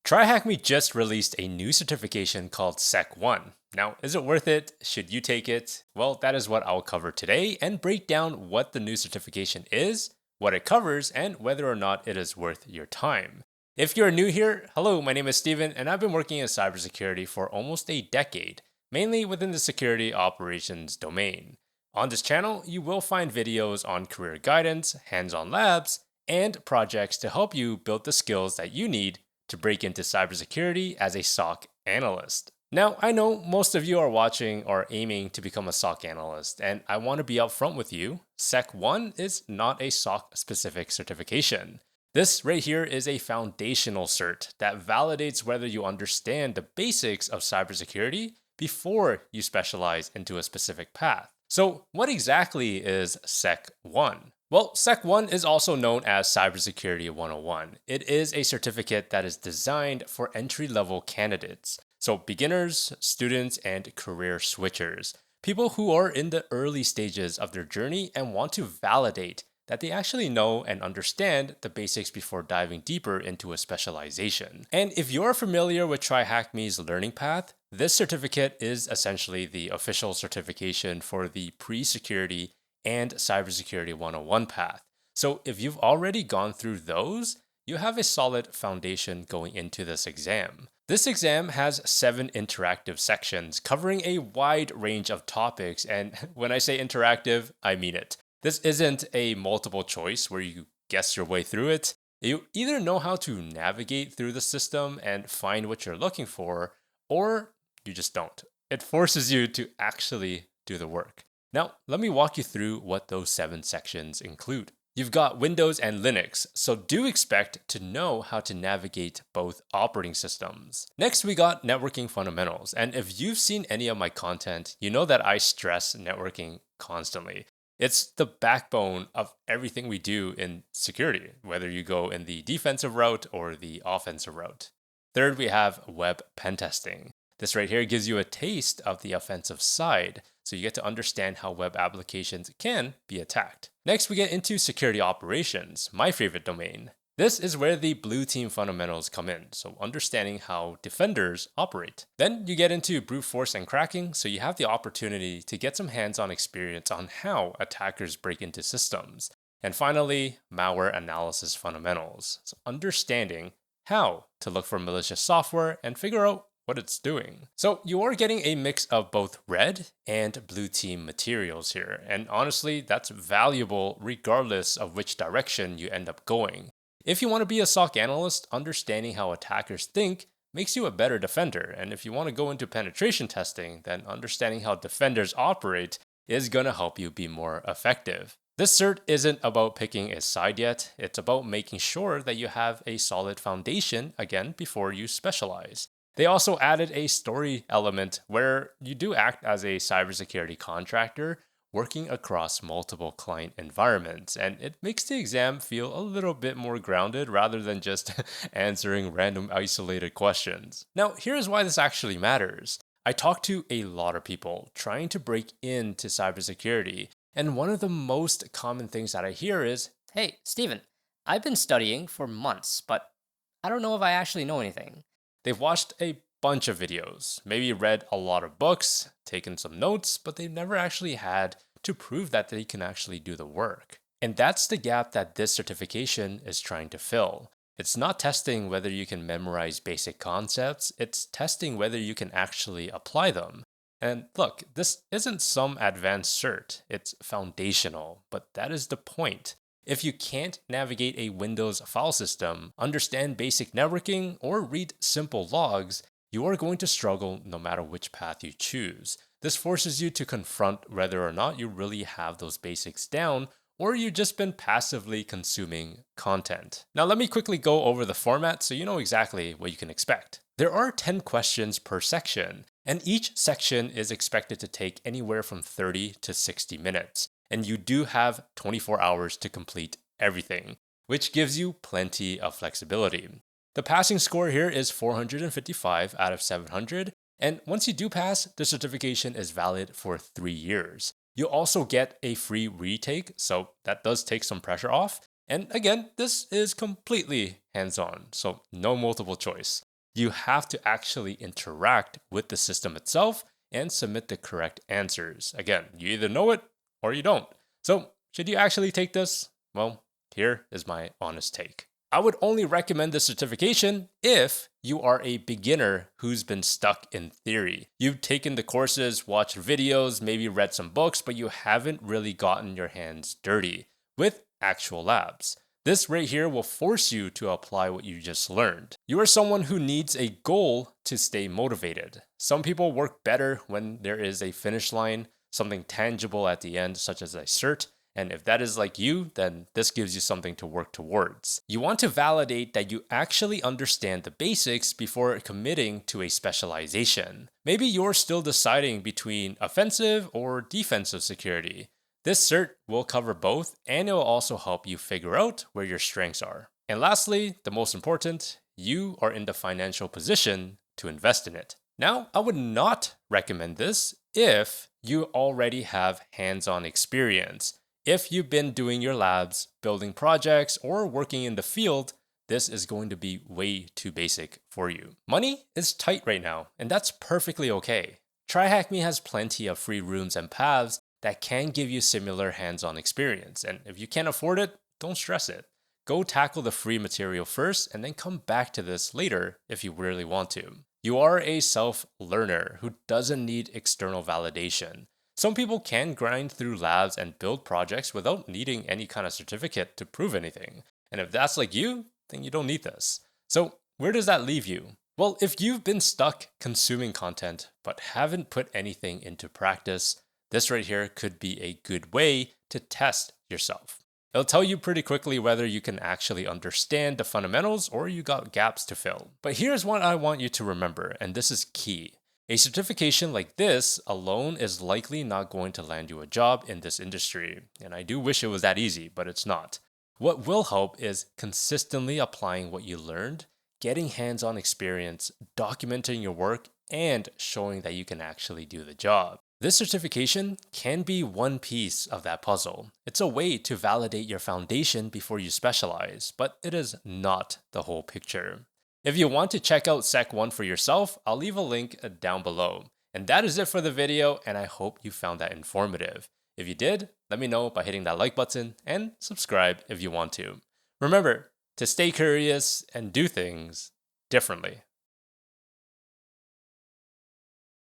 TryHackMe just released a new certification called SEC1. Now, is it worth it? Should you take it? Well, that is what I'll cover today and break down what the new certification is, what it covers, and whether or not it is worth your time. If you're new here, hello, my name is Steven, and I've been working in cybersecurity for almost a decade, mainly within the security operations domain. On this channel, you will find videos on career guidance, hands-on labs, and projects to help you build the skills that you need to break into cybersecurity as a SOC analyst. Now, I know most of you are watching or aiming to become a SOC analyst, and I want to be upfront with you. SEC1 is not a SOC-specific certification. This right here is a foundational cert that validates whether you understand the basics of cybersecurity before you specialize into a specific path. So, what exactly is SEC1? Well, SEC1 is also known as Cybersecurity 101. It is a certificate that is designed for entry-level candidates, so beginners, students, and career switchers, people who are in the early stages of their journey and want to validate that they actually know and understand the basics before diving deeper into a specialization. And if you're familiar with TryHackMe's learning path, this certificate is essentially the official certification for the pre-security and Cybersecurity 101 path. So if you've already gone through those, you have a solid foundation going into this exam. This exam has 7 interactive sections covering a wide range of topics, and when I say interactive, I mean it. This isn't a multiple choice where you guess your way through it. You either know how to navigate through the system and find what you're looking for, or you just don't. It forces you to actually do the work. Now, let me walk you through what those 7 sections include. You've got Windows and Linux, so do expect to know how to navigate both operating systems. Next, we got networking fundamentals, and if you've seen any of my content, you know that I stress networking constantly. It's the backbone of everything we do in security, whether you go in the defensive route or the offensive route. Third, we have web pen testing. This right here gives you a taste of the offensive side, so you get to understand how web applications can be attacked. Next, we get into security operations, my favorite domain. This is where the blue team fundamentals come in, so understanding how defenders operate. Then you get into brute force and cracking, so you have the opportunity to get some hands-on experience on how attackers break into systems. And finally, malware analysis fundamentals, so understanding how to look for malicious software and figure out what it's doing. So you are getting a mix of both red and blue team materials here. And honestly, that's valuable regardless of which direction you end up going. If you want to be a SOC analyst, understanding how attackers think makes you a better defender. And if you want to go into penetration testing, then understanding how defenders operate is going to help you be more effective. This cert isn't about picking a side yet. It's about making sure that you have a solid foundation, again, before you specialize. They also added a story element where you do act as a cybersecurity contractor working across multiple client environments, and it makes the exam feel a little bit more grounded rather than just answering random isolated questions. Now, here's why this actually matters. I talk to a lot of people trying to break into cybersecurity, and one of the most common things that I hear is, Hey, Steven, I've been studying for months, but I don't know if I actually know anything. they've watched a bunch of videos, maybe read a lot of books, taken some notes, but they've never actually had to prove that they can actually do the work. And that's the gap that this certification is trying to fill. It's not testing whether you can memorize basic concepts, it's testing whether you can actually apply them. And look, this isn't some advanced cert, it's foundational, but that is the point. If you can't navigate a Windows file system, understand basic networking, or read simple logs, you are going to struggle no matter which path you choose. This forces you to confront whether or not you really have those basics down, or you've just been passively consuming content. Now let me quickly go over the format so you know exactly what you can expect. There are 10 questions per section, and each section is expected to take anywhere from 30 to 60 minutes. And you do have 24 hours to complete everything, which gives you plenty of flexibility. The passing score here is 455 out of 700, and once you do pass, the certification is valid for 3 years. You also get a free retake, so that does take some pressure off. And again, this is completely hands-on, so no multiple choice. You have to actually interact with the system itself and submit the correct answers. Again, you either know it or you don't. So, should you actually take this? Well, here is my honest take. I would only recommend this certification if you are a beginner who's been stuck in theory. You've taken the courses, watched videos, maybe read some books, but you haven't really gotten your hands dirty with actual labs. This right here will force you to apply what you just learned. You are someone who needs a goal to stay motivated. Some people work better when there is a finish line, something tangible at the end, such as a cert. And if that is like you, then this gives you something to work towards. You want to validate that you actually understand the basics before committing to a specialization. Maybe you're still deciding between offensive or defensive security. This cert will cover both, and it will also help you figure out where your strengths are. And lastly, the most important, you are in the financial position to invest in it. Now, I would not recommend this if you already have hands-on experience. If you've been doing your labs, building projects, or working in the field, this is going to be way too basic for you. Money is tight right now, and that's perfectly okay. TryHackMe has plenty of free rooms and paths that can give you similar hands-on experience. And if you can't afford it, don't stress it. Go tackle the free material first and then come back to this later if you really want to. You are a self-learner who doesn't need external validation. Some people can grind through labs and build projects without needing any kind of certificate to prove anything. And if that's like you, then you don't need this. So where does that leave you? Well, if you've been stuck consuming content but haven't put anything into practice, this right here could be a good way to test yourself. It'll tell you pretty quickly whether you can actually understand the fundamentals or you got gaps to fill. But here's what I want you to remember, and this is key. A certification like this alone is likely not going to land you a job in this industry. And I do wish it was that easy, but it's not. What will help is consistently applying what you learned, getting hands-on experience, documenting your work, and showing that you can actually do the job. This certification can be one piece of that puzzle. It's a way to validate your foundation before you specialize, but it is not the whole picture. If you want to check out SEC1 for yourself, I'll leave a link down below. And that is it for the video, and I hope you found that informative. If you did, let me know by hitting that like button and subscribe if you want to. Remember to stay curious and do things differently.